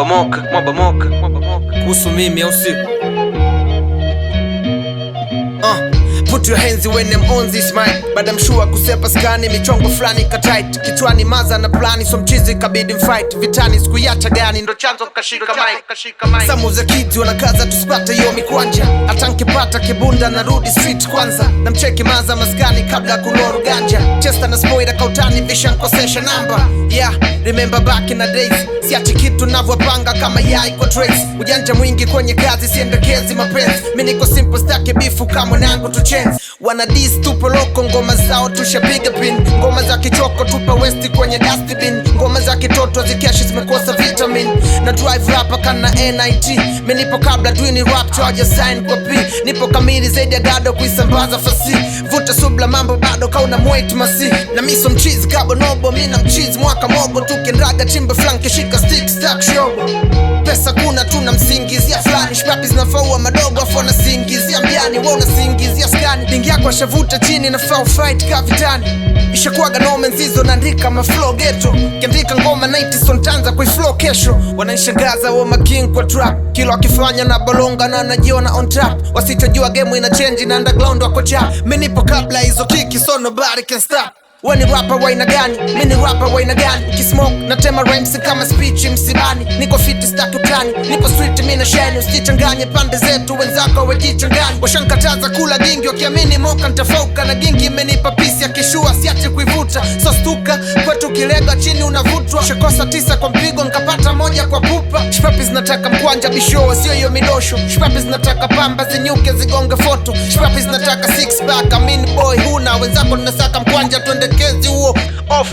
Mwabamoka kuhusu mimi au si? Put your hands when I'm on this mic. But I'm sure kusepa skani michongo flani katight. Kichwani maza na plani so mchizi kabidi mfight. Vitani sikuiacha gani ndo chanzo kashika mic. Samu za kiti wanakaza tusipate yo mikwanja. Hata nkipata kibunda narudi street kwanza. Na mcheki maza maskani kabla kuloru ganja. Chester na spoiler kautani visha nkosesha namba. Yeah, remember back in the days. Siachi kitu navyopanga kama yai kwa trace. Ujanja mwingi kwenye kazi siendekezi mapenzi. Mimi niko simple staki bifu kama nangu tuche. Wana dis tupo loko ngoma zao tushapiga pin. Ngoma za kichoko tupa westi kwenye dustbin. Ngoma za kitoto zikeshi zimekosa vitamin. Na drive rapa kana NIT. Mimi nipo kabla twini rap charger sign kwa P. Nipo kamili zaidi ya gado kuisambaza fasi. Vuta subla mambo bado kauna mwait masi. Na miso mchizi kabo nobo mina mchizi mwaka mogo. Tukenraga chimba flanke shika stick stack shobo. Pesa kuna tuna msingizia flani. Shpapi zinafaua madogo afona singizia mbiani. Wona singizia skani. Dingi yako ashavuta chini na foul fight kavitani. Ishakuaga nome nzizo naandika maflow ghetto. Kiandika ngoma 90 son tanza kui flow kesho. Wananishangaza wa making kwa trap. Kilo akifanya na bolonga na najiona on trap. Wasitojua game ina change na underground wako cha. Mimi nipo kabla hizo kiki so nobody can stop. Wani rapper waina gani, mini rapper waina gani. Kismoke na tema rhymes kama speech msibani. Niko fiti staki utani, nipo street mina shine. Usichanganye pande zetu wenzako wejichanganye. Washankataza kula gingi wakiamini moka nitafauka. Na gingi imenipa pisi ya kishua siache kuivuta. So stuka kwetu kilega chini unavutwa. Shakosa 9 kwa mpigo nkapata 1 kwa pupa. Shpapi zinataka mkwanja bishowa sio yo midosho. Shpapi zinataka pamba zinyuke zigonge foto. Shpapi zinataka 6 pack I mean boy huna. Wenzako ninasaka mkwanja twende kezi uo off.